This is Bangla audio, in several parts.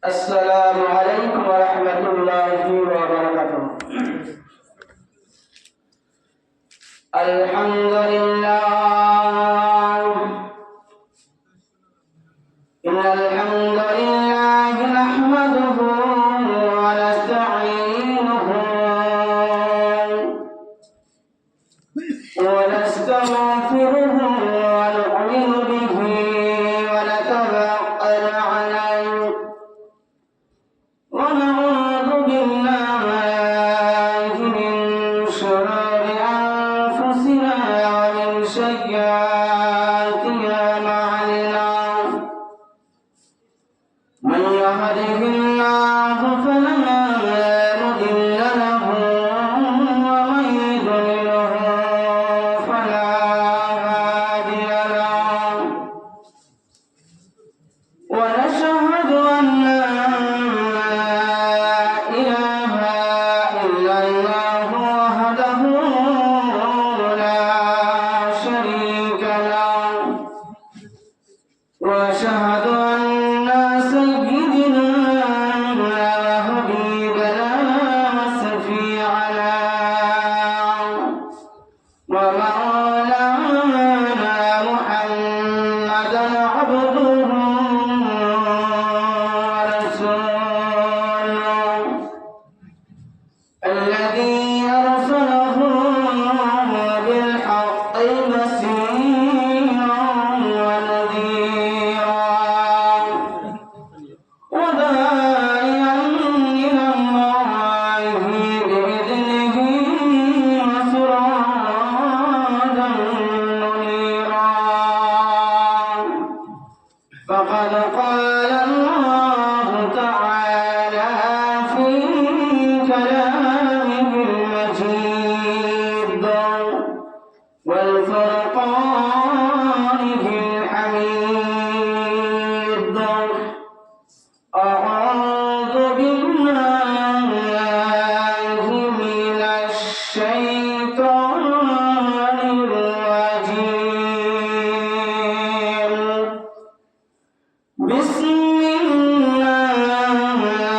السلام عليكم ورحمة الله وبركاته. الحمد لله إن الحمد لله نحمده ونستعينه ونستغفره ونؤمن به ونتوكل عليه ونعوذ بالله من شرور أنفسنا ومن سيئات أعمالنا من يهده الله فلا مضل له ومن يضلله فلا هادي له ونشهد أن لا إله إلا الله وحده لا شريك له وأشهد أن سيدنا وحبيبنا وشفيعنا ومولانا محمدا عبده ورسوله الذي أرسله بالحق بشيرا ونذيرا وداعيا إلى الله بإذنه وسراجا منيرا فقد قال الله تعالى في كلامه المجيد والفرقانه الحميد أعوذ بالله من الشيطان الرجيم بسم الله الرحمن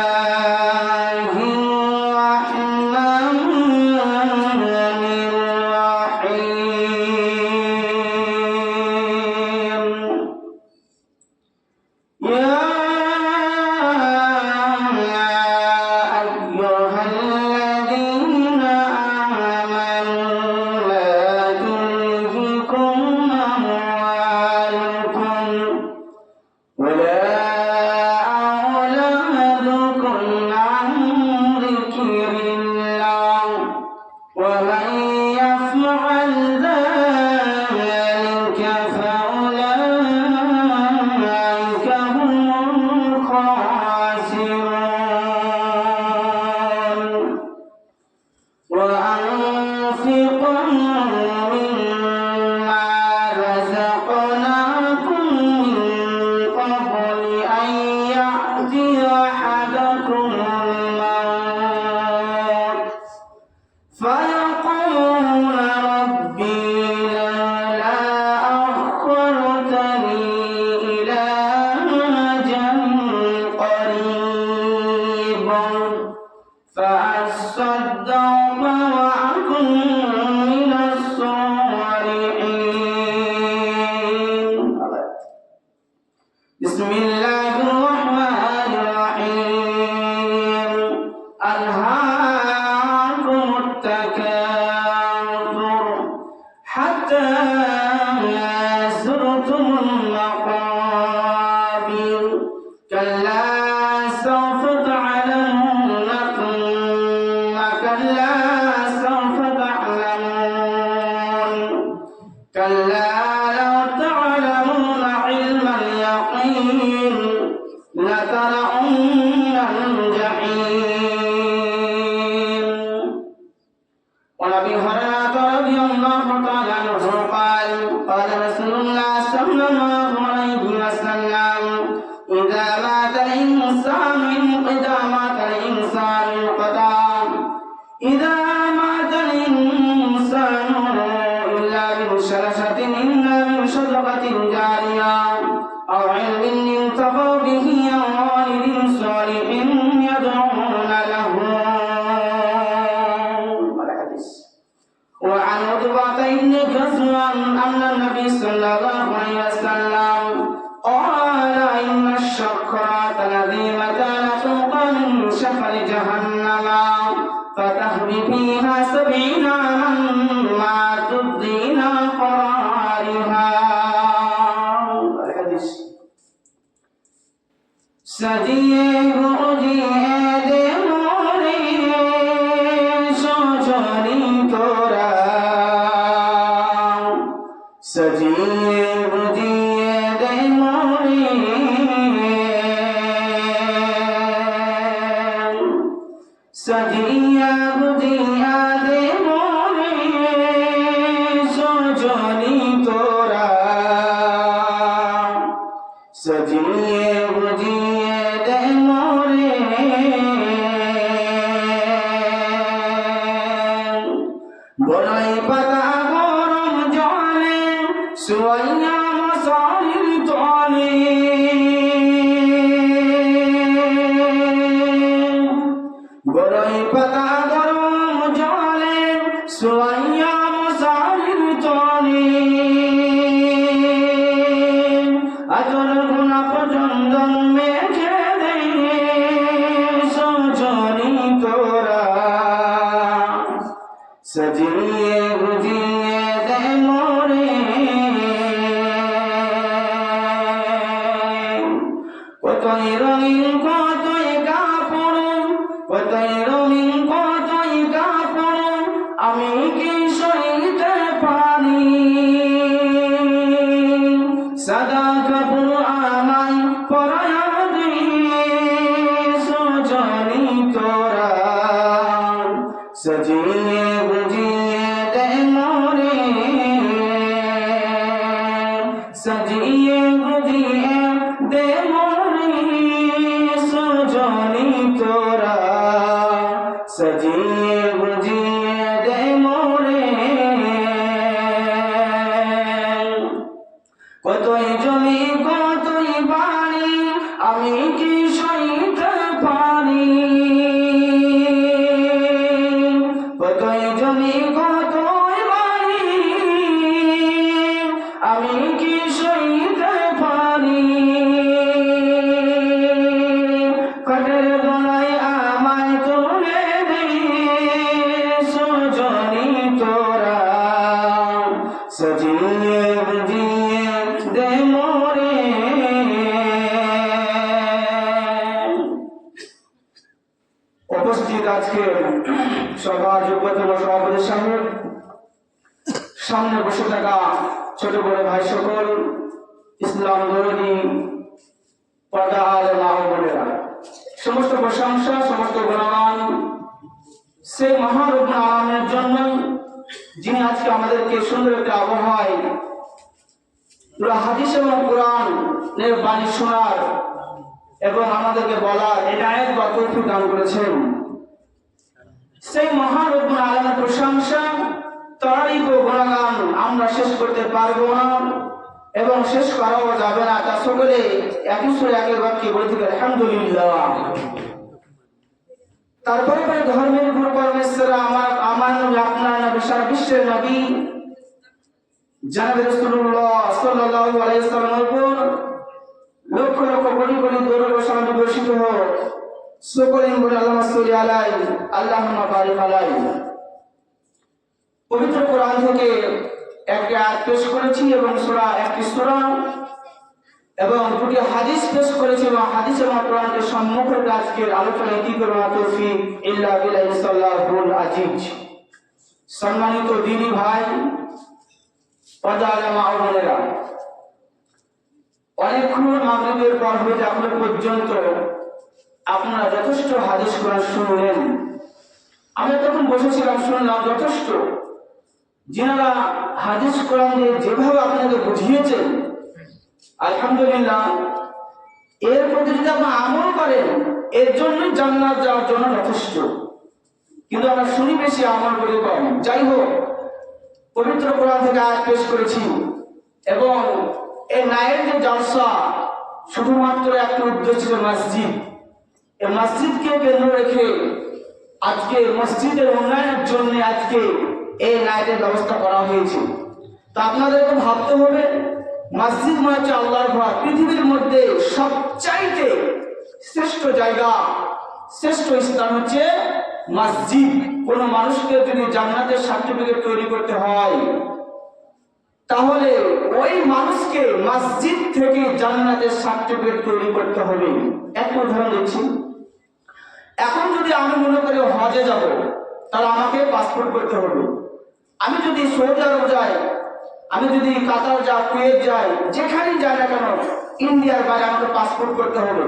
الرحيم يا أيها الذين آمنوا لا تلهكم أموالكم ولا أولادكم عن ذكر الله ومن يفعل ذلك فأولئك هم الخاسرون وأنفقوا مما رزقناكم من قبل أن يأتي أحدكم الموت فيقول ربي لولا أخرتني إلى أجل قريب فأصدق وأكن من الصالحين. بسم الله الرحمن الرحيم ألهاكم التكاثر حتى زرتم المقابر كلا سوف تعلمون ثم كلا سوف تعلمون كلا لو تعلمون علم اليقين لترون الجحيم. وعن أبي هريرة رضي الله تعالى عنه قال قال رسول الله صلى الله عليه وسلم إذا مات الإنسان إذا مات الإنسان إلا من شرشة إلا من صدقة جارية أو علم ينتفع به أو والد صالح مسخرات نذيرة سوقا من شفر جهنم فتهوي فيها 70 عاما ما تبدين قرارها. الحديث سجيه বুঝিয়ে দে মোরে সজনী তোরা সজিয়ে বুঝিয়ে দে মোরে সজিয়া বুঝিয়া দে মোরে সজনী তোরা সজিয়ে বুঝিয়ে দে মোরে বড়ই পাতা গরম জলে সোয়া মশারির তলে বড়ই পাতা গরম জলে সোয়া মশারির তলে আজর গুনা পর্যন্ত মেঘে দে সজনী তোরা সজিয়ে বুঝিয়ে দে মোরে কতই রঙিন কতই কাপড় কতই রঙিন কতই কাপড় আমি কি সইতে পারি সাদা কাপড় আমায় পরায়া দে সজনী তোরা সজিয়ে বুঝিয়ে দে মোরে সজিয়ে বুঝিয়ে দে মোরে সজনী তোরা সজিয়ে বুঝিয়ে দে মোরে কতই জমি কতই বাড়ি আমি কি সইতে পারি কতই জমি কতই বাড়ি আমি কি সইতে পারি কাঠের দোলায় আমায় তুলে দে সজনী তোরা সজিয়ে বুঝিয়ে দে মোরে উপস্থিত আজকে সভা যোগ্যতম সভাপতি সাহেব সামনে বসে থাকা ছোট বড় ভাই সকল ইসলাম দরদি পর্দা আলে মা ও বোনেরা সমস্ত প্রশংসা সমস্ত গুণগান সেই মহারূপের আলামের জন্য যিনি আজকে আমাদেরকে সুন্দর একটা আবহাওয়ায় হাদিস এবং কোরআনের বাণী শোনার এবং আমাদেরকে বলার এনায়েত বা তৌফিক দান করেছেন। সেই মহারূপের আলামের প্রশংসা তারিফ ও গুণগান আমরা শেষ করতে পারবো না এবং শেষ করাও যাবে না। তা সকলে একই সুরে একের বাক্যে বলে থেকে আলহামদুলিল্লাহ। তারপরে ধর্মের গুরু পরমেশ্বর আমার আপনার নবী সারা বিশ্বের নবী জনাব রাসূলুল্লাহ সাল্লাল্লাহু আলাইহি ওয়াসাল্লামের উপর লক্ষ লক্ষ কোটি কোটি দরুদ ও সালাম বর্ষিত হোক। সকলে বলে আল্লাহুম্মা সাল্লি আলাইহি আল্লাহুম্মা বারিক আলাইহি। পবিত্র কোরআন থেকে একটি আয়াত পেশ করেছি এবং একটি সূরা এবং দুটি হাদিস পেশ করেছি এবং হাদিস এবং কোরআনকে সম্মুখে আজকের আলোচনায় কি করব তৌফিক ইল্লা বিল্লাহি সাল্লাহুল আজিজ। সম্মানিত দিনী ভাই পর্দা আলে মা ও বোনেরা, অনেকক্ষণ মাগরিবের পর হইতে এখন পর্যন্ত আপনারা যথেষ্ট হাদিস কোরআন শুনলেন। আমি তখন বসেছিলাম, শুনলাম যথেষ্ট। যিনারা হাদিস কোরআন দিয়ে যেভাবে আপনাদের বুঝিয়েছেন আলহামদুলিল্লাহ, এর প্রতি যদি আপনারা আমল করেন এর জন্যই জান্নাত যাওয়ার জন্য যথেষ্ট। কিন্তু আমরা শুনি বেশি, আমল করি কম। যাই হোক, পবিত্র কোরআন থেকে আয়াত পেশ করেছি এবং এই নায়ের যে জলসা শুধুমাত্র একটা উদ্দেশ্য ছিল মসজিদ। এই মসজিদকে কেন্দ্র রেখে আজকে মসজিদের উন্নয়নের জন্য আজকে এই নায়ের ব্যবস্থা করা হয়েছে। তো আপনাদেরকে ভাবতে হবে মসজিদ মানে হচ্ছে আল্লাহর ঘর। পৃথিবীর মধ্যে সবচাইতে শ্রেষ্ঠ জায়গা, শ্রেষ্ঠ স্থান হচ্ছে মসজিদ। কোন মানুষকে যদি জান্নাতের সার্টিফিকেট তৈরি করতে হয় তাহলে ওই মানুষকে মসজিদ থেকে জান্নাতের সার্টিফিকেট তৈরি করতে হবে। একটা উদাহরণ দিচ্ছি। এখন যদি আমি মনে করি হজে যাব, তাহলে আমাকে পাসপোর্ট করতে হবে। আমি যদি সৌদি আরব যাই, আমি যদি কাতার যাই, কুয়েত যাই, যেখানেই যাই না কেন, ইন্ডিয়ার বাইরে আমাকে পাসপোর্ট করতে হবে।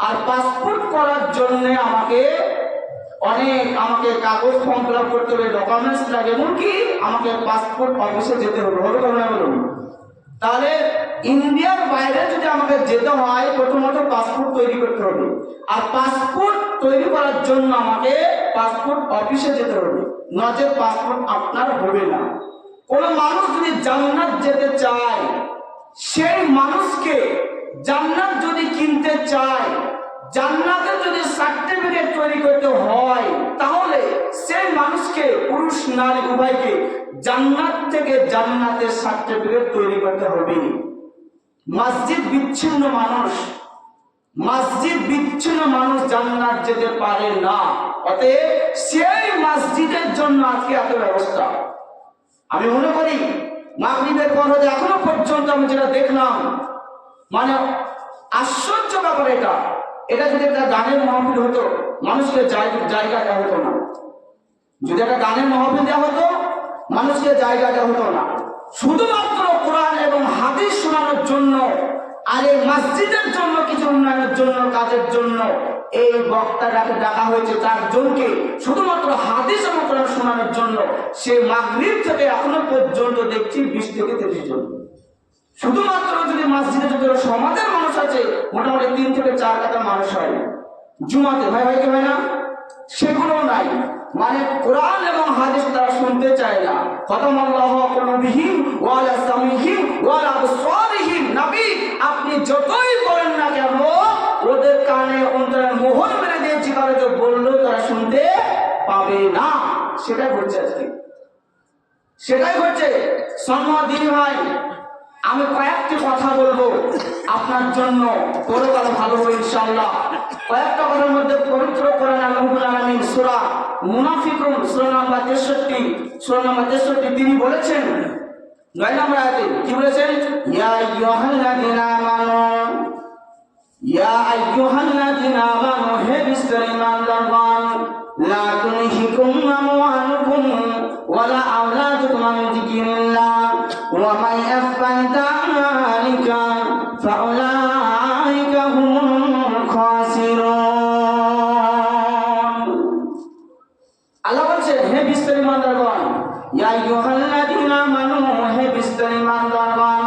আর পাসপোর্ট করার জন্য আমাকে কাগজ ফর্ম ফিল আপ করতে হবে, ডকুমেন্টস লাগে, এমনকি আমাকে পাসপোর্ট অফিসে যেতে হবে। হবে কেন বলুন? তাহলে ইন্ডিয়ার বাইরে যদি আমাকে যেতে হয়, প্রথমত পাসপোর্ট তৈরি করতে হবে। আর পাসপোর্ট তৈরি করার জন্য আমাকে পাসপোর্ট অফিসে যেতে হবে, নচেৎ পাসপোর্ট আপনার হবে না। কোন মানুষ যদি জান্নাত যেতে চায়, সেই মানুষকে জান্নাত যদি কিনতে চায়, জান্নাতের যদি সার্টিফিকেট তৈরি করতে হয়, তাহলে সেই মানুষকে, পুরুষ নারী উভয়কে, জান্নাত থেকে জান্নাতের সার্টিফিকেট তৈরি করতে হবে। মসজিদ বিচ্ছিন্ন মানুষ জান্নাত যেতে পারে না। অতএব সেই মসজিদের জন্য আজকে এত ব্যবস্থা। আমি মনে করি মাগরিবের পর হতে এখনো পর্যন্ত আমি যেটা দেখলাম, মানে আশ্চর্য ব্যাপার। এটা যদি একটা গানের মাহফিল হতো, মানুষকে জায়গা দেওয়া হতো না। যদি একটা গানের মাহফিল দেওয়া হতো, মানুষকে জায়গা দেওয়া হতো না। শুধুমাত্র কোরআন এবং হাদিস শোনানোর জন্য আর এই মসজিদের জন্য, কিছু উন্নয়নের জন্য, কাজের জন্য এই বক্তাটাকে ডাকা হয়েছে 4 জনকে, শুধুমাত্র হাদিস এবং কোরআন শোনানোর জন্য। সে মাগরিব থেকে এখনো পর্যন্ত দেখছি 20 থেকে 30 জন। শুধুমাত্র যদি মসজিদে যদি সমাজের মানুষ আছে, মোটামুটি 3 থেকে 4 কাটা মানুষ হয় জুমাতে, ভাই কে হয় না? সেগুলো নাই। মানে কোরআন এবং হাদিস তারা শুনতে চায় না। খতামাল্লাহু কুলুবিহিম ওয়া আলা সামিহিম ওয়া আলা আবসারিহিম। নবী আপনি যতই বলেন না কেন, ওদের কানে অন্তরে মোহর মেরে দিয়েছি, তারা তো বললেও তারা শুনতে পাবে না। সেটাই হচ্ছে আজকে, সেটাই হচ্ছে। সম্মানিত ভাই, আমি কয়েকটি কথা বলবো আপনার জন্য, পরকাল ভালো হবে ইনশাআল্লাহ। কয়েকটা কথার মধ্যে পবিত্র কোরআন আল্লাহুল আলামিন সূরা মুনাফিকুন সূরা নাম্বার 63 তিনি বলেছেন 9 নম্বর আয়াতে কি বলেছেন? ইয়া আইয়ুহাল্লাযিনা আমানু হে বিশ্বাসী ইমানদারগণ, লা তুলহিকুম আমওয়ালুকুম ওয়ালা আওলাদুকুম আন যিকরিল্লাহ ওয়া মান ইয়াফআল যালিকা ফাউলাইকা হুমুল খাসিরুন। আল্লাহ বলছেন, হে বিশ্বাসী ইমানদারগণ, ইয়া আইয়ুহাল্লাযিনা আমানু হে বিশ্বাসী ইমানদারগণ,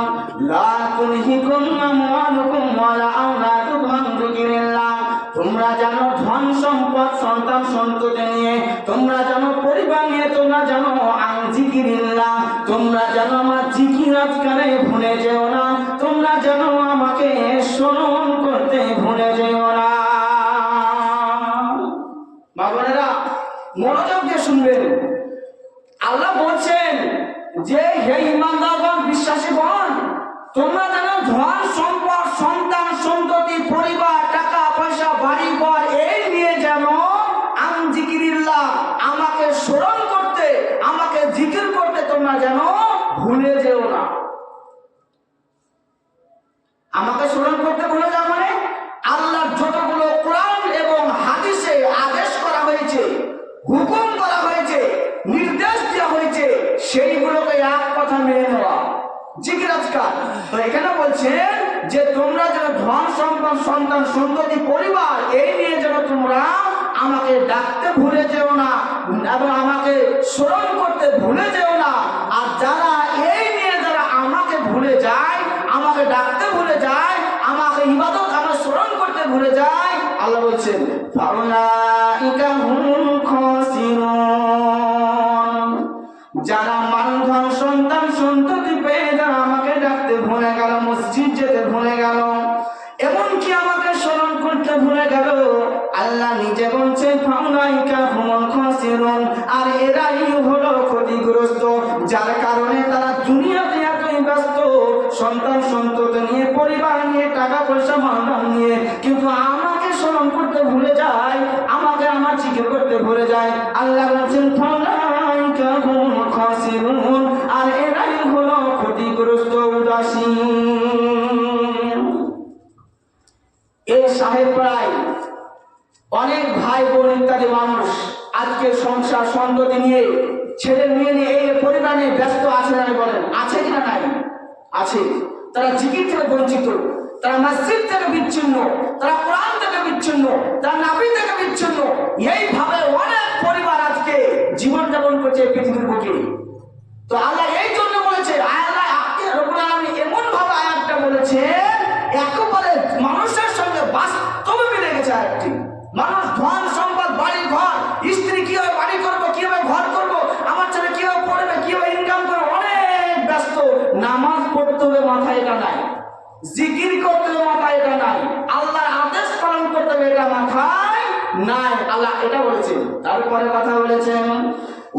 লা তুলহিকুম আমওয়ালুকুম ওয়ালা আওলাদুকুম আন যিকরিল্লাহ। তোমরা জানো ধন সম্পদ, সন্তান সন্ততি নিয়ে, তোমরা জানো পরিবার নিয়ে, তোমরা জানো আন যিকরিল্লাহ, তোমরা জানো আমার জিকির আজকারে ভুলে যেও না, তোমরা জানো আমাকে স্মরণ করতে ভুলে যেও না। মা বোনেরা মনোযোগ দিয়ে শুনবেন। আল্লাহ বলছেন যে হে ইমানদারগণ, বিশ্বাসীগণ, তোমরা জানো ধন সম্পদ, সন্তান সন্ততি, পরিবার, টাকা পয়সা, বাড়ি ঘর, এই নিয়ে যেন আন যিকরিল্লাহ, আমাকে স্মরণ করতে, আমাকে জিকির করতে তোমরা যেন ভুলে যেও না। আমাকে স্মরণ করতে ভুলে যাও মানে আল্লাহর যতগুলো কোরআন এবং হাদিসে আদেশ করা হয়েছে, হুকুম করা হয়েছে, নির্দেশ দেওয়া হয়েছে, সেইগুলোকে এক কথা মেনে নেওয়া, জিকির আজকার। তো এখানে বলছেন যে তোমরা যেন ধন সম্পদ, সন্তান সন্ততি, পরিবার, এই নিয়ে যেন তোমরা আমাকে ডাকতে ভুলে যেও না এবং আমাকে স্মরণ করতে ভুলে যেও না। আর যারা এই নিয়ে যারা আমাকে ভুলে যায়, আমাকে ডাকতে ভুলে যায়, আমাকে ইবাদত, আমার স্মরণ করতে ভুলে যায়, আল্লাহ বলছেন ফাউলাইকা হুমুল খাসিরুন। যারা মানধন, সন্তান সন্ততি পেয়ে যারা আমাকে ডাকতে ভুলে গেল, মসজিদ যেতে ভুলে গেল, এমনকি আমাকে স্মরণ করতে ভুলে গেল, আল্লাহ নিজে বলছেন ফাউলাইকা হুমুল খাসিরুন। আর এরাই হলো ক্ষতিগ্রস্ত, যার কারণে তারা দুনিয়াতে এতই ব্যস্ত, সন্তান ভুলে যায়, আমাকে আমার জিকির করতে ভুলে যায়। আল্লাহ বলছেন ফালাইকা হুমুল খাসিরুন, আর এরাই হলো ক্ষতিগ্রস্ত উদাসীন। এই সাহেব প্রায় অনেক ভাই বোন ইত্যাদি মানুষ আজকে সংসার সন্ততি নিয়ে ছেলে মেয়ে নিয়ে এই পরিবার নিয়ে ব্যস্ত আছে না? বলেন আছে কিনা? নাই, আছে। তারা জিকির থেকে বঞ্চিত, তারা মসজিদ থেকে বিচ্ছিন্ন, তারা কোরআন থেকে বিচ্ছিন্ন, তারা নবী থেকে বিচ্ছিন্ন। এইভাবে অনেক পরিবার আজকে জীবন যাপন করছে পৃথিবীর বুকে। তো আল্লাহ এই জন্য বলেছে, আল্লাহ রব্বুল আলামিন এমন ভাবে আয়াতটা বলেছে, একেবারে মানুষের সঙ্গে বাস্তবে মিলে গেছে আয়াতটি। মানুষ ধন সম্পদ, বাড়ি ঘর, স্ত্রী কিভাবে বাড়ি করবো, কিভাবে ঘর করবো, আমার ছেলে কিভাবে পড়বে, কিভাবে ইনকাম করবো, অনেক ব্যস্ত। নামাজ পড়তে হবে মাথায় এটা নাই, জিকির করতে হবে মাথায় এটা নাই, আল্লাহর আদেশ পালন করতে হবে এটা মাথায় নাই। আল্লাহ এটা বলেছেন। তারপরে কথা বলেছেন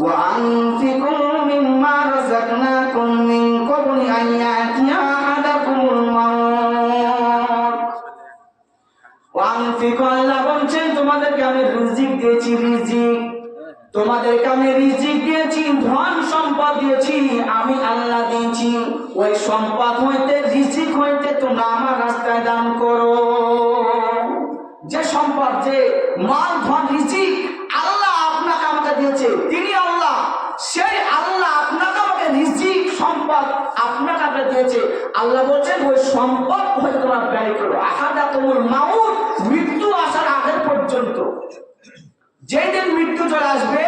ওয়ানফিকু মিম্মা রাযাকনাকুম মিন ক্বাবলি আন ইয়াতিয়া আহাদাকুমুল মাউত। ওয়ানফিকু, আল্লাহ বলছেন তোমাদেরকে আমি রিজিক দিয়েছি, রিজিক তোমাদেরকে আমি রিজিক দিয়েছি, ধন সম্পদ দিয়েছি, আমি আল্লাহ দিয়েছি। ওই সম্পদ হইতে, রিজিক হইতে তোমরা আমার রাস্তায় দান করো। যে সম্পদ, যে মাল, ধন, রিজিক আল্লাহ আপনাকে আমাকে দিয়েছে, তিনি আল্লাহ, সেই আল্লাহ আপনাকে আমাকে রিজিক সম্পদ আপনাকে আমাকে দিয়েছে। আল্লাহ বলছেন ওই সম্পদ হইতে তোমরা ব্যয় করো। আহাদাকুমুল মাউত, মৃত্যু আসার আগে পর্যন্ত। যেদিন মৃত্যু চলে আসবে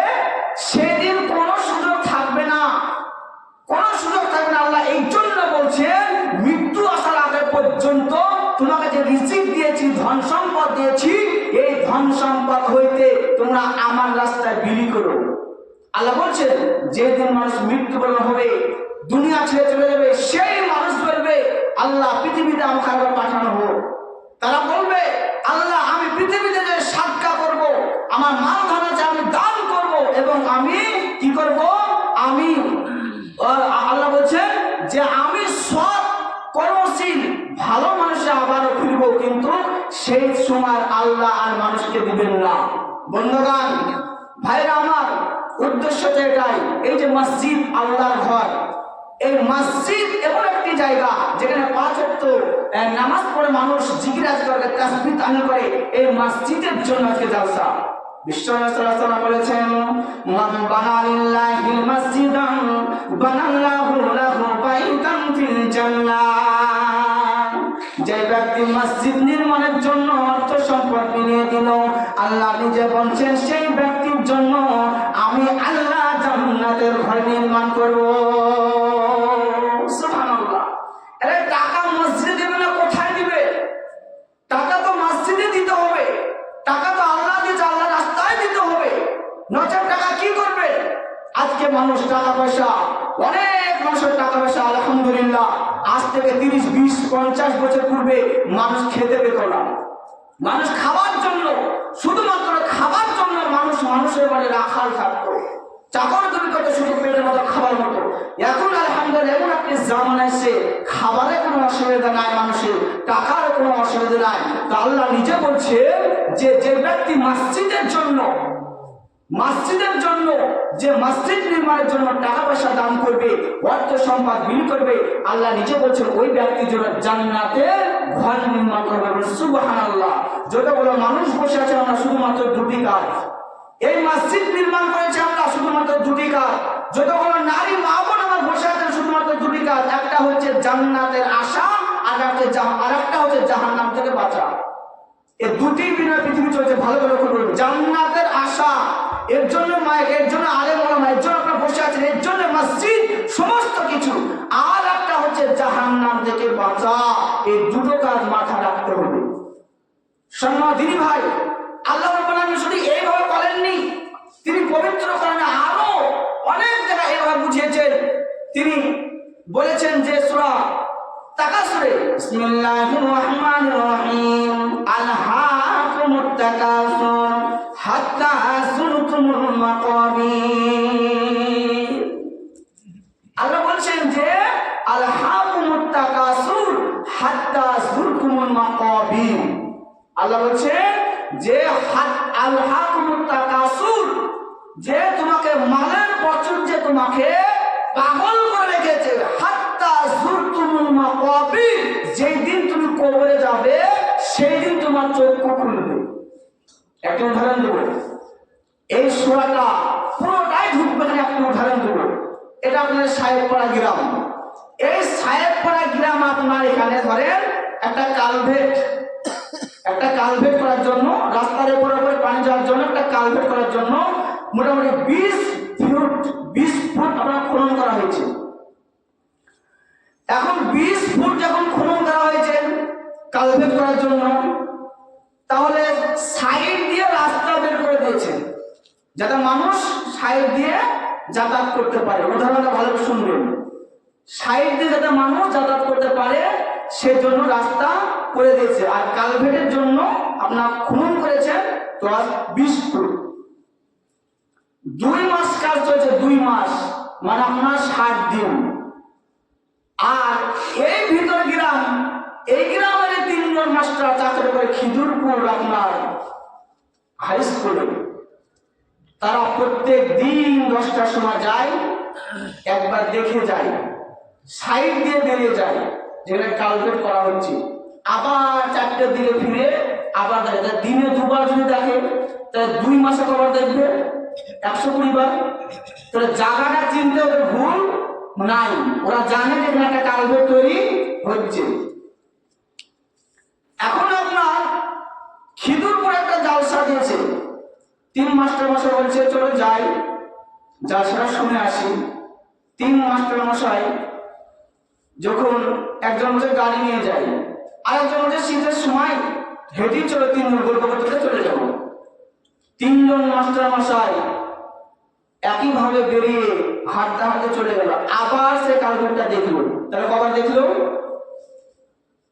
সেদিন কোনো সুযোগ থাকবে না, কোনো সুযোগ থাকবে না। আল্লাহ এই জন্য বলছেন মৃত্যু আসার আগে পর্যন্ত তোমাকে যে রিজিক দিয়েছি, ধন সম্পদ দিয়েছি, এই ধন সম্পদ হইতে তোমরা আমার রাস্তায় বিলি করো। আল্লাহ বলছেন যেদিন মানুষ মৃত্যুবরণ হবে, দুনিয়া ছেড়ে চলে যাবে, সেই মানুষ বলবে আল্লাহ পৃথিবীতে আমাকে আবার পাঠানো হোক। তারা বলবে আল্লাহ আমি পৃথিবীতে যে সাদকা করব, আমার মাল ধন আছে আমি দান করব, এবং আমি কি করব, আমি আল্লাহ বলছেন যে আমি সৎ কর্মশীল ভালো মানুষে আবারও ফিরব, কিন্তু সেই সময় আল্লাহ আর মানুষকে দিবেন না। বন্ধুগণ, ভাইরা আমার, উদ্দেশ্য তো এটাই। এই যে মসজিদ আল্লাহর ঘর, এই মসজিদ এমন একটি জায়গা যেখানে 5 ওয়াক্ত নামাজ পড়ে মানুষ জিকির আজকার করে, তাসবিহ তাহলিল করে। এই মসজিদের জন্য আজকে জালসা। বিশ্বনবী সাল্লাল্লাহু আলাইহি ওয়াসাল্লাম বলেছেন মান বানা লিল্লাহিল মাসজিদান বানাল্লাহু লাহু বাইতান ফিল জান্নাহ। যে ব্যক্তি মসজিদ নির্মাণের জন্য অর্থ সম্পদ মিলিয়ে দিল, আল্লাহ নিজে বলছেন সেই ব্যক্তির জন্য আমি আল্লাহ জান্নাতের ঘর নির্মাণ করব। সুবহানাল্লাহ। আরে টাকা মসজিদে দিবে না, কোথায় দিবে? টাকা তো মসজিদে দিতে হবে, টাকা তো আল্লাহ দিয়েছে, আল্লাহ রাস্তায় দিতে হবে। নচেত টাকা কি করবে? আজকে মানুষ টাকা পয়সা, অনেক মানুষের টাকা পয়সা আলহামদুলিল্লাহ আজ থেকে 30, 20, 50 বছর পূর্বে মানুষ খেতে পেত না। মানুষ খাবার জন্য, শুধুমাত্র খাবার জন্য মানুষের বাড়ি রাখাল থাকতো, চাকর তৈরি করতে, শুধু পেটের মতো খাবার মতো। এখন আলহামদুলিল্লাহ এমন একটি জামানা এসে খাবারের কোনো অসুবিধা নাই, মানুষের টাকার কোনো অসুবিধা নাই। তো আল্লাহ নিজে বলছে যে যে ব্যক্তি মসজিদের জন্য যে মসজিদ নির্মাণের জন্য টাকা পয়সা দান করবে, অর্থ সম্পদ বিলি করবে, আল্লাহ নিজে বলছেন ওই ব্যক্তির জন্য জান্নাতের ঘর নির্মাণ করবে। সুবহানাল্লাহ। যত বড় মানুষ বসে আছে আমরা শুধুমাত্র 2টি কাজ, এই মসজিদ নির্মাণ করেছে আমরা শুধুমাত্র 2টি কাজ। যতগুলো নারী মা বোন আমার বসে আছেন শুধুমাত্র 2টি কাজ। একটা হচ্ছে জান্নাতের আশা, আর একটা হচ্ছে জাহান্নাম থেকে বাঁচা। এই 2টি বিনা পৃথিবী চলছে। ভালো করে লক্ষ্য করুন, জান্নাতের আশা, এর জন্য মায়ের, এর জন্য আলেম ওলামা, এর জন্য আপনারা বসে আছেন, এর জন্য মসজিদ, সমস্ত কিছু। আর একটা হচ্ছে জাহান্নাম থেকে বাঁচা। এই 2টো কাজ মাথা রাখতে হবে। সম্মানিত ভাই, আল্লাহ রাব্বুল আলামিন শুধু এইভাবে বলেননি, তিনি পবিত্র কোরআনে আরো অনেক জায়গায় এইভাবে বুঝিয়েছেন। তিনি বলেছেন যে সূরা তাকাসুরে বিসমিল্লাহির রহমানির রহিম আলহাকুমুত তাকাসুর হাত্তা যুরতুমুল মাকাবির। আল্লাহ বলছেন যে আলহাকুমুত তাকাসুর হাত্তা যুরতুমুল মাকাবির। আল্লাহ বলছেন যে আলহাকুমুত তাকাসুর, যে তোমাকে মালের প্রাচুর্য তোমাকে পাগল করে রেখেছে, হাত্তা যুরতুমুল মাকাবির, যেই দিন তুমি কবরে যাবে সেই দিন তোমার চক্ষু খুলবে। একটা উদাহরণ দেব, এই সূরাটা পুরোটাই ঢুকবে না। একটা উদাহরণ দেব, এটা আপনার সাহেবপাড়া গ্রাম। এই সাহেবপাড়া গ্রাম আপনার এখানে ধরেন একটা কালভেট করার জন্য, রাস্তার উপর পানি যাওয়ার জন্য একটা কালভেট করার জন্য মোটামুটি 20 ফুট আপনার খনন করা হয়েছে। এখন 20 ফুট যখন খনন করা হয়েছে কালভেট করার জন্য, তাহলে সাইড দিয়ে রাস্তা বের করে দিয়েছে যাতে মানুষ সাইড দিয়ে যাতায়াত করতে পারে। উদাহরণটা ভালো শুনবেন, সাইড দিয়ে যাতে মানুষ যাতায়াত করতে পারে সেজন্য রাস্তা করে দিয়েছে। আর কালভেটের জন্য আপনার খনন করেছেন তো 20 ফুট। 2 মাস কাজ চলছে, 2 মাস মানে আপনার 60 দিন। আর এই ভিতর গ্রাম, এই গ্রামের 3 মাস্টার চাকরি করে খিদুরপুর আপনার হাই স্কুলে, তারা প্রত্যেক দিন 10টার সময় যায়, একবার দেখে যায়, সাইড দিয়ে বেরিয়ে যায় যেখানে কালভেট করা হচ্ছে, আবার 4টার দিকে ফিরে আবার দেখে। দিনে 2 বার যদি দেখে তাহলে 2 মাসে কবার দেখবে 120 বার। তাহলে জায়গাটা চিনতে ওদের ভুল নাই, ওরা জানে যে এখানে একটা কালভেট তৈরি হচ্ছে। এখন আপনার খিদুরপুর একটা জালসা দিয়েছে, 3 মাস্টার মশাই বলছে চলো যাই, জালসাটা শুনে আসি। 3 মাস্টার মশাই যখন একজন বলছে গাড়ি নিয়ে যাই, আরেকজন বলছে শীতের সময় হেঁটেই চলো, 3 জন গল্প করতে চলে যাবো। 3 জন মাস্টার মশাই একইভাবে বেরিয়ে হাঁটতে হাঁটতে চলে গেল। আবার সে কালভেটটা দেখলো, তাহলে কবার দেখলো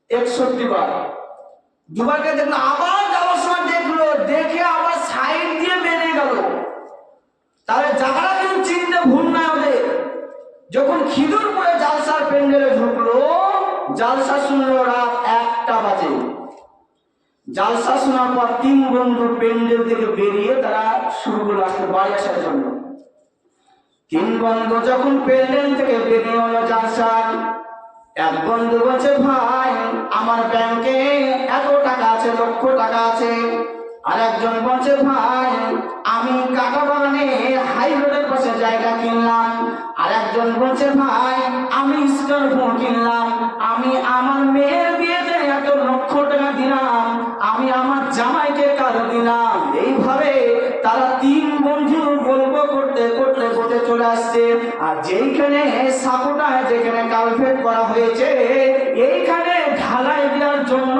61 বার। 2 বারকে দেখলো, আবার যাওয়ার সময় দেখলো, দেখে আবার সাইড দিয়ে বেরিয়ে গেল। তাহলে জায়গাটা কিন্তু চিনতে ভুল নাই ওদের। যখন খিদুরপুরে জালসার প্যান্ডেলে ঢুকলো, জালসা শুনলো রাত 1টা বাজে। জালসা শোনার পর 3 বন্ধু প্যান্ডেল থেকে বেরিয়ে তারা শুরু করলো আসতে বাড়ি আসার জন্য। 3 বন্ধু যখন প্যান্ডেল থেকে বেরিয়ে হলো জালসার, এক বন্ধু বলছে ভাই আমার ব্যাংকে এত টাকা আছে, লক্ষ টাকা আছে। আর একজন বলছে ভাই আমি কাকা বাগানে হাই রোডের পাশে জায়গা কিনলাম। আর একজন বলছে ভাই আমি স্কর্পিও কিনলাম, আমি আমার মেয়ের বিয়েতে এত লক্ষ টাকা দিলাম, আমি আমার জামাইকে কারো দিলাম। এইভাবে তারা 3 বন্ধু গল্প করতে করতে করতে চলে আসছে। আর যেইখানে সাপোটায় যেখানে কালভেট করা হয়েছে, এইখানে ঢালাই দেওয়ার জন্য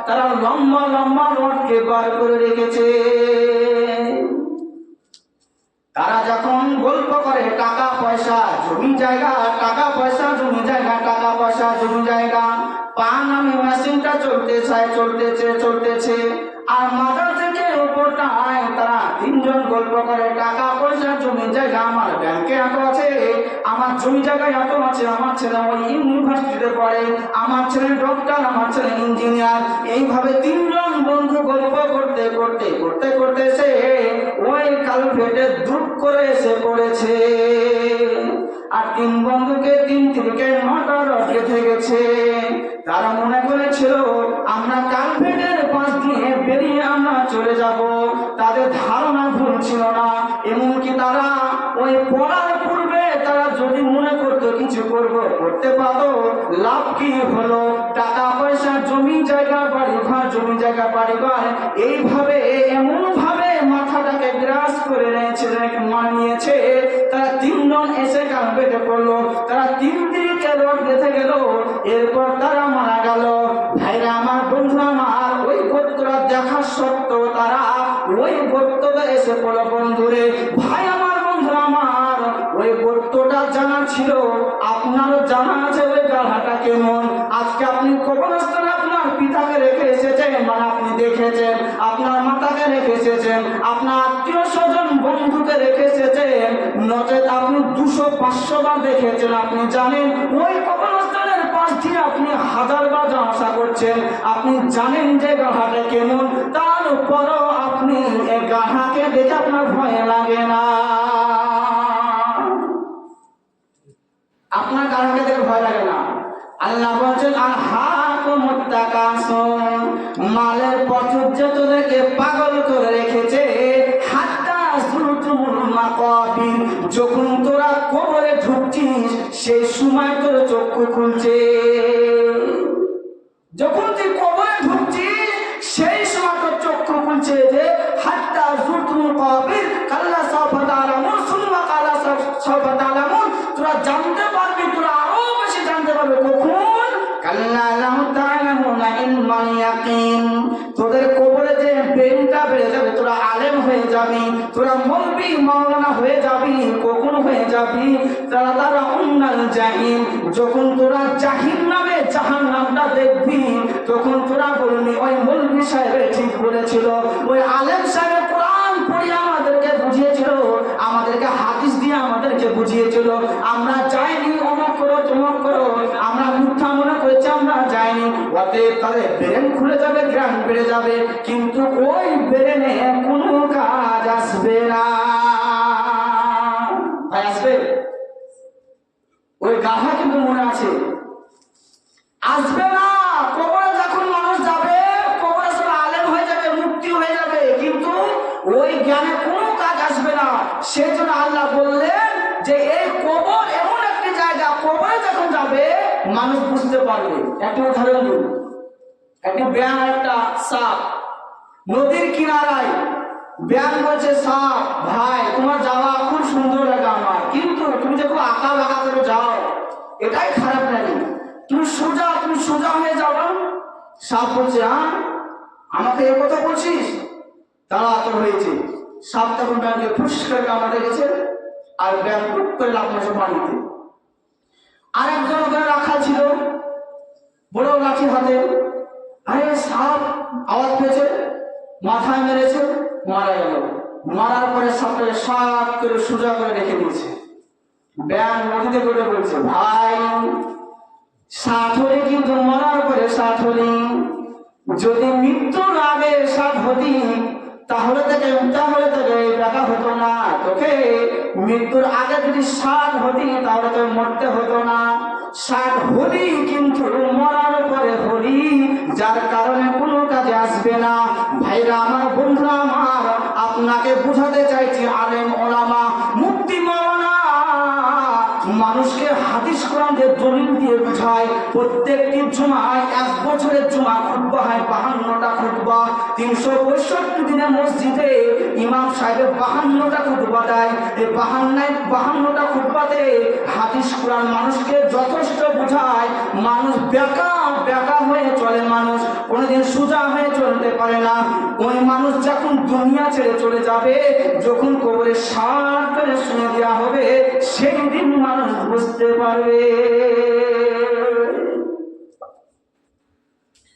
তারা লম্বা লম্বা রডকে বার করে রেখেছে। তারা যখন গল্প করে টাকা পয়সা জমি জায়গা, টাকা পয়সা জমি জায়গা, টাকা পয়সা জমি জায়গা, পান আমি মেশিনটা চলতেছে। আর মাথা থেকে উপরটায় তারা 3 জন গল্প করে টাকা পয়সা জমি জায়গা, আমার ব্যাংকে এত আছে, আমার জমি জায়গায় এত আছে, আমার ছেলে ওই ইউনিভার্সিটিতে পড়ে, আমার ছেলে ডক্টর, আমার ছেলে ইঞ্জিনিয়ার। এইভাবে 3 জন বন্ধু গল্প করতে করতে করতে করতে সে ওই কালভেটে দুপ করে এসে পড়েছে। আর 3 বন্ধুকে 3 থেকে 9টা রড গেঁথে গেছে। তারা মনে করেছিল আমরা কালভেটের পাশ দিয়ে বেরিয়ে আমরা চলে যাব। তাদের ধারণা ভুল ছিল না। এমনকি তারা ওই পড়ার পূর্বে তারা যদি মনে করতো কিছু করতে পারতো, লাভ কি হলো? টাকা পয়সা জমি জায়গা বাড়ি ঘর, জমি জায়গা বাড়ি ঘর, এইভাবে এমন ভাবে মাথাটাকে গ্রাস করে নিয়েছে। তারা 3 জন এসে কালভেটে পড়লো। তারা 3 দিকে রড গেঁথে গেল। এরপর তারা মারা গেল। ভাইরা আমার, বন্ধু আমার, ওই গর্তটা দেখা সত্ত্বেও তারা ওই গর্তটা এসে পড়লো। বন্ধুরে ভাই আমার, বন্ধু আমার, ওই গর্তটা জানা ছিল, আপনারও জানা আছে ওই গাধাটা কেমন। আজকে আপনি কবরস্থানে আপনার পিতাকে রেখে এসেছেন, মানে আপনি দেখেছেন, আপনার মাতাকে রেখে এসেছেন, আপনার আত্মীয় স্বজন বন্ধুকে রেখে এসেছেন, নচেত আপনি 200-500 বার দেখেছেন। আপনি জানেন ওই কবরস্থানের পাশ দিয়ে আপনি 1000 বার যাওয়া আসা করছেন। আপনি জানেন যে গাধাটা কেমন। তার করার পরও আপনি এই গাধাকে দেখে আপনার ভয় লাগে না? আপনার গাধাকে দেখে ভয় লাগে না? আল্লাহ বলছেন আলহাকুমুত তাকাসুর, মালের প্রাচুর্য তোদেরকে পাগল করে রেখেছে। হাত্তা যুরতুমুল মাকাবির, যখন তোরা কবরে ঢুকছিস সেই সময় তোর চক্ষু খুলছে। যখন তুই কবরে ঢুকছিস সেই সময় তোর চক্ষু খুলছে যে হাত্তা যুরতুমুল মাকাবির কাল্লা সাওফা তা'লামুন সুম্মা কাল্লা সাওফা তা'লামুন, তোরা জানতে পারবি, তোরা আরো বেশি জানতে পারবে। কখন? কাল্লা লাউ তা'লামুনা ইলমাল ইয়াকিন, তোদের কবরে যে ব্রেনটা বেড়ে যাবে, তোরা আলেম হয়ে যাবি, তোরা মৌলবি মাওলানা হয়ে যাবি। কখন হয়ে যাবি? তারা উন্নাল জাহিম, যখন তোরা জাহিম নামে জাহান্নামটা দেখবি তখন তোরা বলবি ওই মৌলবি সাহেব ঠিক বলেছিল, ওই আলেম সাহেব কোরআন পড়িয়ে আমাদেরকে বুঝিয়েছিল, আমাদেরকে হাদিস দিয়ে আমাদেরকে বুঝিয়েছিল, আমরা যাইনি অমুক করো তমুক করো, আমরা মিথ্যা মনে করেছি, আমরা যাইনি। অতএব তাদের ব্রেন খুলে যাবে, জ্ঞান বেড়ে যাবে, কিন্তু ওই ব্রেনে কোনো কাজ আসবে না। ভাই আসবে? ওই গাধা কিন্তু মনে আছে আসবে না। কবরে যখন মানুষ যাবে, কবরে সব আলেম হয়ে যাবে, মুক্তি হয়ে যাবে, কিন্তু ওই জ্ঞানে কোনো কাজ আসবে না। সেই জন্য আল্লাহ বললেন যে এই কবর এমন একটি জায়গা, কবরে যখন যাবে মানুষ বুঝতে পারবে। একটা উদাহরণ দিন, একটি ব্যাঙ একটা সাপ নদীর কিনারায়, ব্যাঙ বলছে সাপ, ভাই তোমার যাওয়া খুব সুন্দর লাগে আমার, কিন্তু তুমি যে খুব আঁকা বাঁকা করে যাও এটাই খারাপ লাগে, তুমি সোজা হয়ে যাও না। সাপ বলছে হ্যাঁ আমাকে এ কথা বলছিস? তারা তো হয়েছে। সাপ তখন ব্যাঙকে ফুস করে কামড়ে গেছে, আর ব্যাঙ টুক করে লাফ মাসে পানিতে। আরেকজন ওখানে রাখা ছিল, বড় লাঠি হাতে, আরে সাপ আওয়াজ পেয়েছে, মাথায় মেরেছে, মারা গেল। মারার পরে সাপটাকে সাপ করে সোজা করে রেখে দিয়েছে। ব্যাঙ নদীতে করে বলছে ভাই ষাট হলে কিন্তু মরার পরে ষাট হলি, যদি মৃত্যুর আগে ষাট হতি তাহলে থেকে দেখা হতো না, তোকে মৃত্যুর আগে যদি ষাট হতি তাহলে তো মরতে হতো না। ষাট হলি কিন্তু মরার পরে হলি, যার কারণে কোনো কাজে আসবে না। ভাইরা আমার, বন্ধুরা আমার, আপনাকে বুঝাতে চাইছি আলেম ওলামা মুফতি মাওলানা মানুষকে হাদিস কোরআন দিয়ে দলিল দিয়ে বুঝায়। প্রত্যেকটি জুমায়, এক বছরের জুমা খুতবা হয় 52টা খুতবা, 365 দিনের মসজিদে ইমাম সাহেব 52টা খুতবা দেয়। এই 52টা খুতবাতে হাদিস কোরআন মানুষকে যথেষ্ট বুঝায়। মানুষ বেকা হয়ে চলে, মানুষ কোনোদিন সোজা হয়ে চলতে পারে না। ওই মানুষ যখন দুনিয়া ছেড়ে চলে যাবে, যখন কবরে সার করে শুনে দেওয়া হবে, সেই দিন মানুষ বুঝতে পারবে।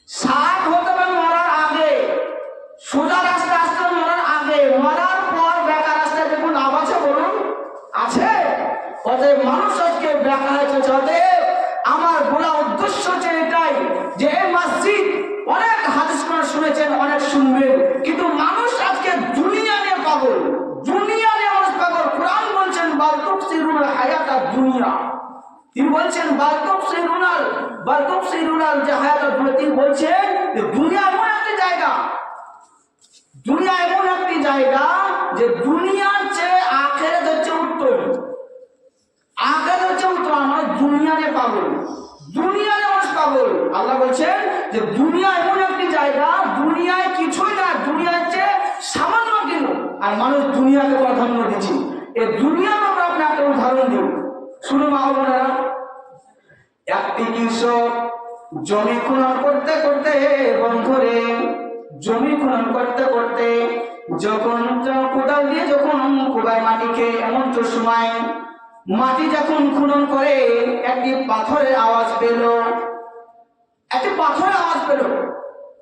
সাত হতে হবে মরার আগে, সোজা রাস্তা আসতে মরার আগে। মরার পর বেকা রাস্তায় দেখুন লাভ আছে বলুন? আছে। অতএব মানুষ আজকে বেকা হয়েছে। অতএব আমার বলা উদ্দেশ্য হচ্ছে এটাই যে এই মসজিদ অনেক হাদিস কোরআন শুনেছেন, অনেক শুনবেন, কিন্তু মানুষ আজকে দুনিয়া নিয়ে পাগল, দুনিয়া নিয়ে মানুষ পাগল। কোরআন বলছেন বাল তুকসিরুনাল হায়াতাদ দুনিয়া, তিনি বলছেন বাল তুকসিরুনাল যে হায়াতাদ দুনিয়া, তিনি বলছেন যে দুনিয়া এমন একটি জায়গা, দুনিয়া এমন একটি জায়গা যে দুনিয়ার চেয়ে আখিরাত হচ্ছে উত্তম। আখিরাত হচ্ছে উত্তম। আমরা দুনিয়া নিয়ে পাগল, দুনিয়া নিয়ে মানুষ পাগল। আল্লাহ বলছেন যে দুনিয়া এমন একটি জায়গা, দুনিয়ায় কিছুই না, দুনিয়ার চেয়ে সামান্য কিছু, আর মানুষ দুনিয়াকে প্রাধান্য দিচ্ছে। এই দুনিয়ার আমরা আপনি একটা উদাহরণ দিন, শুনুন মা বোনেরা। একটি কৃষক জমি খনন করতে করতে, বন্ধুরে, জমি খনন করতে করতে যখন কোদাল দিয়ে যখন কোদায় মাটিকে এমন তো সময় মাটি যখন খনন করে একটি পাথরের আওয়াজ পেল, একটি পাথরের আওয়াজ পেল।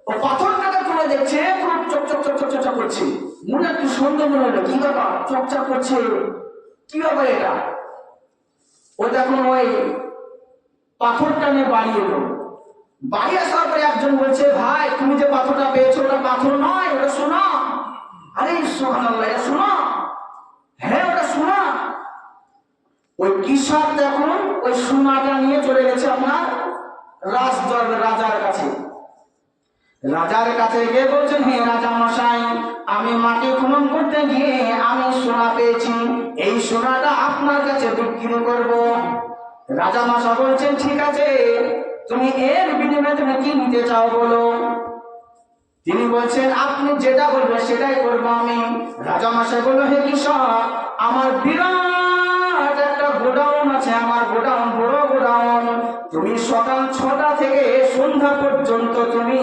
ও পাথরটাকে তুলে দেখছে, পুরো চকচক করছে। মনে একটু সন্দেহ মনে হলো, কি ব্যাপার চকচক করছে, কি ব্যাপার এটা? ও যখন ওই পাথরটা নিয়ে বাড়ি এলো, বাড়ি আসার পরে একজন বলছে ভাই তুমি যে পাথরটা পেয়েছো ওটা পাথর নয়, ওটা সোনা। আরে সুবহানাল্লাহ, এটা সোনা? হ্যাঁ ওটা সোনা। ওই কৃষক দেখুন ওই সোনাটা নিয়ে চলে গেছে আপনার রাজার কাছে। রাজার কাছে গিয়ে বলছেন, হে রাজা মশাই, আমি মাটি খনন করতে গিয়ে আমি সোনা পেয়েছি, এই সোনাটা আপনার কাছে বিক্রি করব। রাজা মশাই বলছেন, ঠিক আছে, তুমি এর বিনিময়ে তুমি কি নিতে চাও বলো। তিনি বলছেন, আপনি যেটা বলবেন সেটাই করবো আমি। রাজা মশাই বলল, হে কৃষক, আমার বিরাট একটা গোডাউন আছে, আমার গোডাউন বড় গোডাউন, তুমি সকাল 6টা থেকে সন্ধ্যা পর্যন্ত তুমি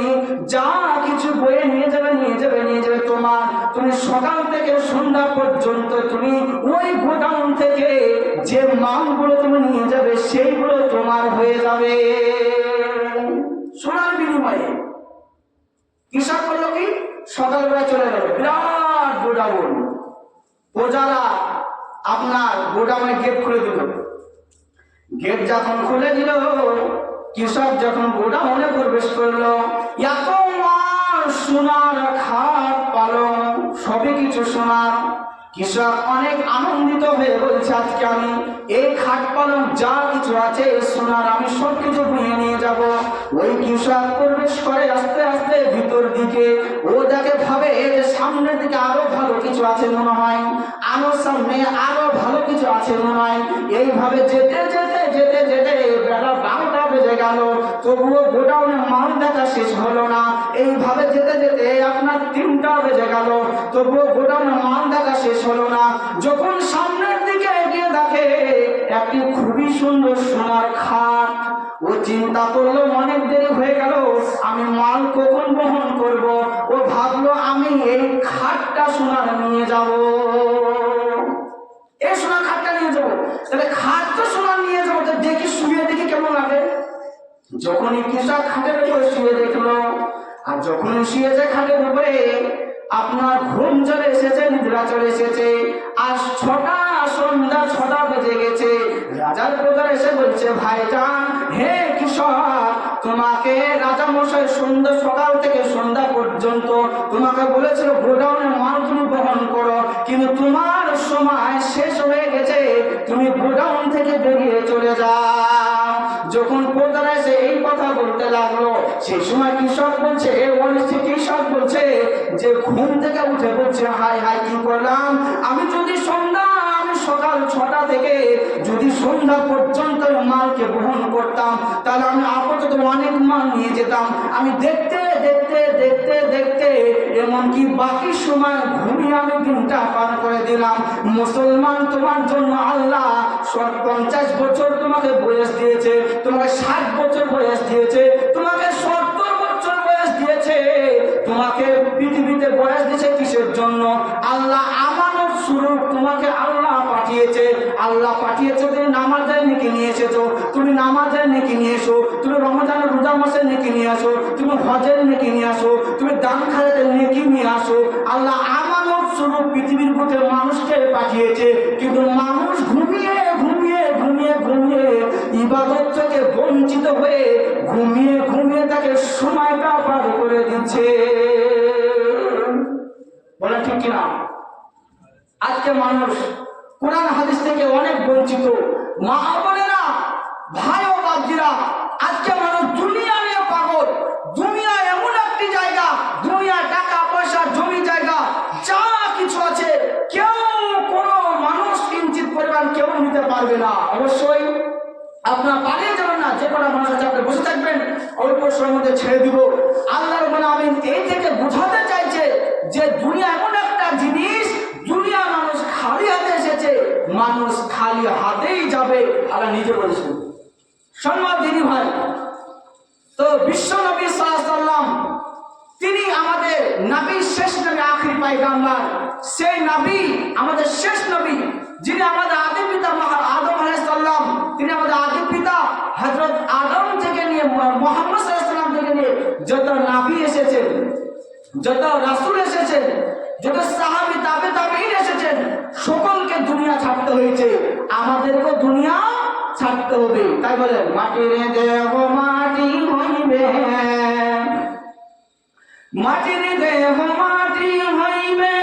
যা কিছু বয়ে নিয়ে যাবে তোমার, তুমি সকাল থেকে সন্ধ্যা পর্যন্ত তুমি ওই গোডাউন থেকে যে মালগুলো তুমি নিয়ে যাবে সেইগুলো তোমার হয়ে যাবে সোনার বিনিময়ে। কৃষক করলো কি, সকালবেলা চলে গেল, বিরাট গোডাউন, প্রজারা আপনার গোডাউনে গেট খুলে দিল। গেট যখন খুলে দিল, কৃষক যখন গোডাউনে প্রবেশ করলো, এত মাল সোনার খাট পালং সবই কিছু সোনার। কৃষক অনেক আনন্দিত হয়ে বলছে, আজকে আমি এই খাট পালং যা কিছু আছে সোনার, আমি সবকিছু নিয়ে নিয়ে যাব। ওই কৃষক প্রবেশ করে আস্তে আস্তে ভিতর দিকে, ও যাকে ভাবে যে সামনের দিকে আরো ভালো কিছু আছে মনে হয়, আরো সামনে আরো ভালো কিছু আছে মনে হয়। এইভাবে যেতে যেতে যেতে যেতে বেলা 12টা বেজে গেল, তবুও গোডাউনে মাল দেখা শেষ হলো না। এইভাবে যেতে যেতে আপনার 3টা বেজে গেল, তবুও গোডাউনে মাল দেখা শেষ হলো না। যখন সামনের দিকে এগিয়ে দেখে একটি খুবই সুন্দর সোনার খাট, ও চিন্তা করলো অনেক দেরি হয়ে গেল, আমি মাল কখন বহন করব। ও ভাবলো আমি এই খাটটা সোনার নিয়ে যাব, এই সোনার খাটটা নিয়ে যাবো। তাহলে খাট তো সোনার নিয়ে যাবো, তো দেখি শুয়ে দেখি কেমন লাগে। যখনই কৃষক খাটের উপরে শুয়ে দেখলো, আর যখনই শুয়েছে খাটের উপরে, আপনার ঘুম চলে এসেছে, নিদ্রা চলে এসেছে। আর সন্ধ্যা 6টা বেজে গেছে। রাজার প্রধান এসে বলছে, ভাইজান, হে কৃষক, তোমাকে রাজা মশাই সকাল থেকে সন্ধ্যা পর্যন্ত তোমাকে বলেছিল গোডাউনে মাল তুমি বহন করো, কিন্তু তোমার সময় শেষ হয়ে গেছে, তুমি গোডাউন থেকে বেরিয়ে চলে যাও। যখন প্রধান এসে এই কথা বলতে লাগলো, সেই সময় কৃষক বলছে যে ঘুম থেকে উঠে বলছে, হায় হায় কি করলাম, আমি সকাল 6টা থেকে যদি সন্ধ্যা পর্যন্ত মালকে বহন করতাম, তাহলে আমি আপাতত অনেক মাল নিয়ে যেতাম। আমি দেখতে দেখতে দেখতে দেখতে এমনকি বাকি সময় ঘুমিয়ে আমি দিনটা পার করে দিলাম। মুসলমান, তোমার জন্য আল্লাহ 50 বছর তোমাকে বয়স দিয়েছে, তোমাকে 60 বছর বয়স দিয়েছে, তোমাকে 70 বছর বয়স দিয়েছে, তোমাকে পৃথিবীতে বয়স দিয়েছে কিসের জন্য? আল্লাহ আমানত স্বরূপ তোমাকে আল্লাহ পাঠিয়েছে। তুমি নামাজের নেকি নিয়ে এসেছো, তুমি নামাজের নেকি নিয়ে এসো, তুমি রমজানের রোজা মাসের নেকি নিয়ে আসো, তুমি হজের নেকি নিয়ে আসো, তুমি দান খায়রাতের নেকি নিয়ে আসো। আল্লাহ আমানত স্বরূপ পৃথিবীর বুকে মানুষকে পাঠিয়েছে, কিন্তু মানুষ ঘুমিয়ে ঘুমিয়ে ঘুমিয়ে ঘুমিয়ে ইবাদত থেকে বঞ্চিত হয়ে ঘুমিয়ে ঘুমিয়ে তাকে সময়টা পার করে দিচ্ছে। বলে ঠিক কিনা? আজকে মানুষ কোরআন হাদিস থেকে অনেক বঞ্চিত। মা বোনেরা, ভাই ও বাপজিরা, আজকে মানুষ দুনিয়া নিয়ে পাগল। দুনিয়া এমন একটি জায়গা, দুনিয়া টাকা পয়সা জমি জায়গা যা কিছু আছে, কেউ কোনো মানুষ কিঞ্চিত পরিমাণ কেউ নিতে পারবে না। অবশ্যই আপনার পালিয়ে যাবেন না, যে কোনো মানুষ আছে আপনি বসে থাকবেন, অল্প সময়ের মধ্যে ছেড়ে দিব। আল্লাহ রাব্বুল আলামিন এই থেকে বোঝাতে চাইছে যে দুনিয়া এমন একটা জিনিস, দুনিয়া মানুষ খালি হাতে এসেছে, মানুষ খালি হাতেই যাবে, আল্লাহ নিজে বলেছেন। সম্মান দিনী ভাই, তো বিশ্ব নবী সাল্লাল্লাহু আলাইহি ওয়াসাল্লাম তিনি আমাদের নবী, শেষ নবী, আখির পয়গম্বর, সেই নবী আমাদের শেষ নবী, যিনি আমাদের আদি পিতা আদম আলাইহিস সালাম, তিনি আমাদের আদি পিতা হযরত আদম থেকে নিয়ে মুহাম্মদ সাল্লাল্লাহু আলাইহি ওয়াসাল্লাম থেকে নিয়ে যত নবী এসেছেন, যত রাসূল এসেছেন, যত সাহাবী তাবেঈন এসেছেন, সকলকে দুনিয়া ছাড়তে হয়েছে, আমাদেরকেও দুনিয়া ছাড়তে হবে। তাই বলেন, মাটির দেহ মাটি হইবে, মাটির দেহ মাটি হইবে,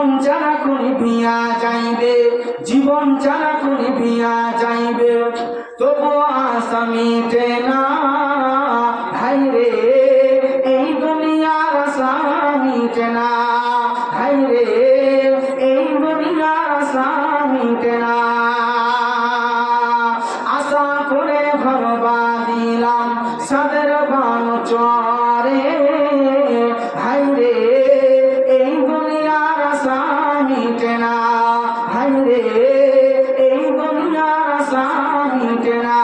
জীবন জানা কোন ভিয়া যাইবে, জীবন জানা কোন ভিয়া যাইবে, তবু আশা মিটে না ভাই রে, এই দুনিয়ার আশা মিটে না ভাই রে, এই দুনিয়ার আশা মিটে না। আশা করে ঘর বাঁধিলাম সাদের বান চরে ভাই রে, এই দুনিয়ার আশা মিটে না ভাই রে, এই দুনিয়ার আশা মিটে না।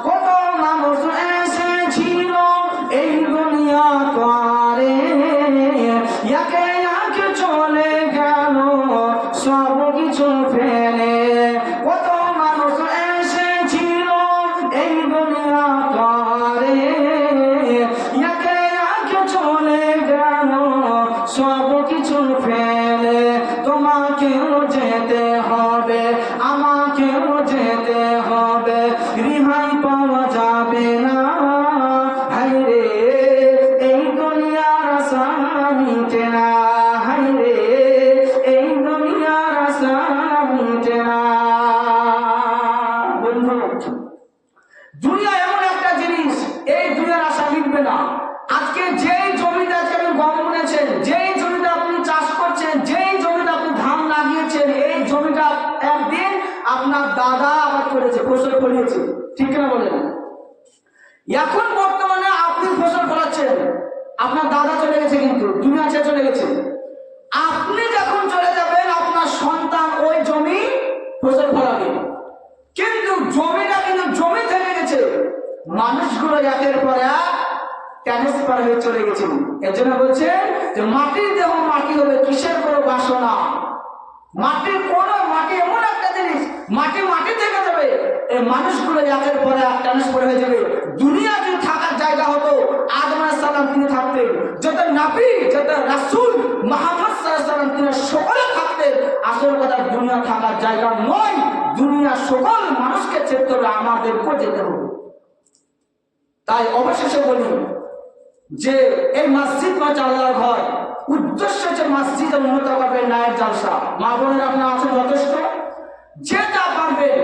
কত মানুষ এসেছিল এই দুনিয়া করে, একে একে চলে গেল সব কিছু ফেলে। কত মানুষ এসেছিল এই দুনিয়া করে, একে একে চলে গেল সব কিছু ফেলে। তোমাকেও যেতে হবে, আমাকেও যেতে হবে, রিহাই পাওয়া যাবে না হাই রে, এই দুনিয়ার আশা মিটে না হাই রে, এই দুনিয়ার আশা মিটে না। বন্ধু, দুনিয়া এমন একটা জিনিস, এই দুনিয়ার আশা মিটবে না। আজকে যেই জমিতে আজকে আপনি গম বুনেছেন, যেই জমিতে আপনি চাষ করছেন, যেই জমিতে আপনি ধান লাগিয়েছেন, এই জমিটা একদিন আপনার দাদা আবাদ করেছে, ফসল ফলিয়েছে, ঠিক না বলেন? এখন বর্তমানে আপনি ফসল ফলাচ্ছেন, আপনার দাদা চলে গেছে, কিন্তু দুনিয়া ছেড়ে চলে গেছে। আপনি যখন চলে যাবেন আপনার সন্তান ওই জমি ফসল ফলাবে, কিন্তু জমিটা কিন্তু জমি থেকে গেছে। মানুষগুলো একের পর এক ট্রান্সফার হয়ে চলে গেছে। এর জন্য বলছে যে মাটির দেহ মাটি হবে, কিসের কোনো বাসনা। মাটির কোন মাটি এমন একটা জিনিস, মাটি মাটি থেকে যাবে। এই মানুষগুলো একের পর এক ট্রান্সফার হয়ে যাবে। দুনিয়া যদি থাকার জায়গা হতো, আদম আলাইহিস সালাম তিনি থাকতেন, যত নবী যত রাসূল মুহাম্মদ সাল্লাল্লাহু আলাইহি সাল্লাম তিনি সকলে থাকতেন। আসল কথা দুনিয়া থাকার জায়গা নয়, দুনিয়া সকল মানুষকে ছেড়ে হবে, আমাদেরকেও যেতে হবে। তাই অবশেষে বলি যে এই মসজিদ হচ্ছে আল্লাহর ঘর, উদ্দেশ্য হচ্ছে মসজিদে উন্নত করবে নায়ের জালসা। মা বোনেরা আপনারা আছেন যথেষ্ট, যে যা পারবেন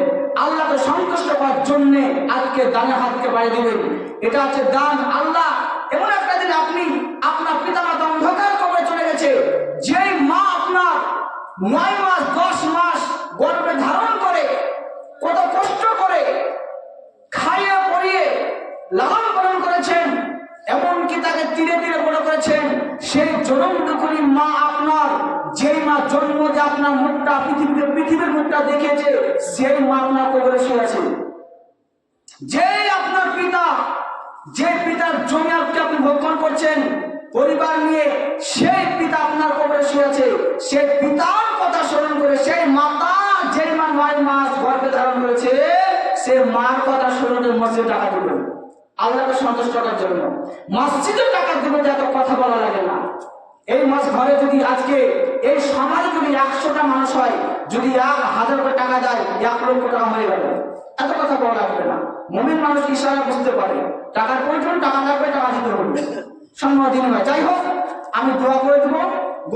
আল্লাহকে সন্তুষ্ট করার জন্য আজকে দানে হাতকে বাড়িয়ে দিবেন। এটা হচ্ছে দান। আল্লাহ এমন একটা দিন, আপনি আপনার পিতা মাতা অন্ধকার কবরে চলে গেছে, যেই মা আপনার 9 মাস 10 মাস গর্ভে ধারণ করে কত কষ্ট করে খাইয়ে পরিয়ে লালন পালন করেছেন, এমনকি তাকে তীরে তীরে বড় করেছেন, সেই জনমদুখী মা আপনার, যেই মা জন্ম দিয়ে আপনার মুখটা পৃথিবীর মুখটা দেখিয়েছে, সেই মা আপনার কবরে শুয়ে আছে। যেই আপনার পিতা, যে পিতার জমি আপনি ভক্ষণ করছেন পরিবার নিয়ে, সেই পিতা আপনার কবরে শুয়ে আছে। সেই পিতার কথা স্মরণ করে, সেই মাতা যেই মা 9 মাস গর্ভে ধারণ করেছে, সে মার কথা স্মরণ করে মসজিদে টাকা দেবেন আল্লাহকে সন্তুষ্ট করার জন্য। মসজিদে টাকা দেবেন, এত কথা বলা লাগে না। এই মাস ঘরে যদি আজকে এই সমাজে যদি 100টা মানুষ হয়, যদি 1000 করে টাকা দেয়, 1 লক্ষ টাকা হয়ে গেল, এত কথা বলা লাগবে না। মুমিন মানুষ ইশারা বুঝতে পারে, টাকার প্রয়োজন, টাকা লাগবে, টাকা দিতে হবে, সম্মান দিন হয়। যাই হোক, আমি দোয়া করে দেবো।